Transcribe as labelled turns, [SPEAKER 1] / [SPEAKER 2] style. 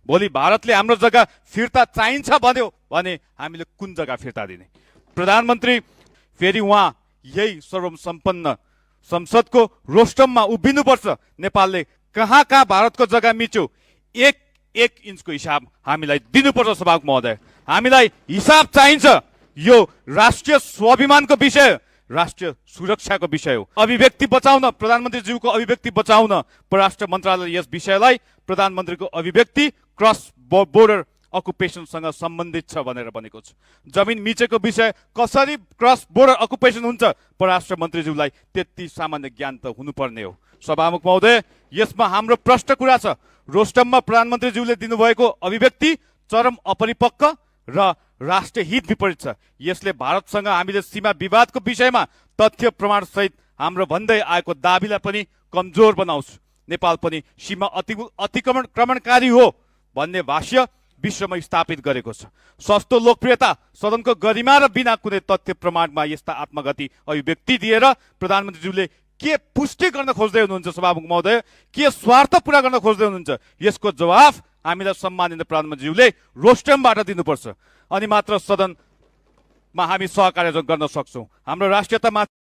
[SPEAKER 1] भोलि भारतले हाम्रो जग्गा फिर्ता चाहिन्छ भन्यो भने हामीले कुन जग्गा फिर्ता दिने? प्रधानमन्त्री फेरि उहाँ यही सर्वसम्पन्न संसदको रोस्टममा उभिनुपर्छ। नेपालले कहाँ कहाँ भारतको जग्गा मिच्यो एक एक इन्चको हिसाब हामीलाई दिनुपर्छ। सभामुख महोदय, हामीलाई हिसाब चाहिन्छ। यो राष्ट्रिय स्वाभिमानको विषय, राष्ट्रिय सुरक्षाको विषय हो। अभिव्यक्ति बचाउन, प्रधानमन्त्रीज्यूको अभिव्यक्ति बचाउन परराष्ट्र मन्त्रालयले यस विषयलाई प्रधानमन्त्रीको अभिव्यक्ति क्रस बोर्डर अकुपेसनसँग सम्बन्धित छ भनेर भनेको छ। जमिन मिचेको विषय कसरी क्रस बोर्डर अकुपेसन हुन्छ, परराष्ट्र मन्त्रीज्यूलाई त्यति सामान्य ज्ञान त हुनुपर्ने हो। सभामुख महोदय, यसमा हाम्रो प्रश्न कुरा छ। रोस्टममा प्रधानमन्त्रीज्यूले दिनुभएको अभिव्यक्ति चरम अपरिपक्व र राष्ट्रिय हित विपरीत छ। यसले भारतसँग हामीले सीमा विवादको विषयमा तथ्य प्रमाण सहित हाम्रो भन्दै आएको दाबीलाई पनि कमजोर बनाउँछ। नेपाल पनि सीमा अतिक्रमणकारी हो भन्ने भाष्य विश्वमा स्थापित गरेको छ। सस्तो लोकप्रियता, सदनको गरिमा र बिना कुनै तथ्य प्रमाणमा यस्ता आत्मघाती अभिव्यक्ति दिएर प्रधानमन्त्रीज्यूले के पुष्टि गर्न खोज्दै हुनुहुन्छ? सभामुख महोदय, के स्वार्थ पूरा गर्न खोज्दै हुनुहुन्छ? यसको जवाफ हामीलाई सम्मानित प्रधानमन्त्रीज्यूले रोस्टमबाट दिनुपर्छ। अनि मात्र सदनमा हामी सहकार्य गर्न सक्छौँ। हाम्रो राष्ट्रियतामा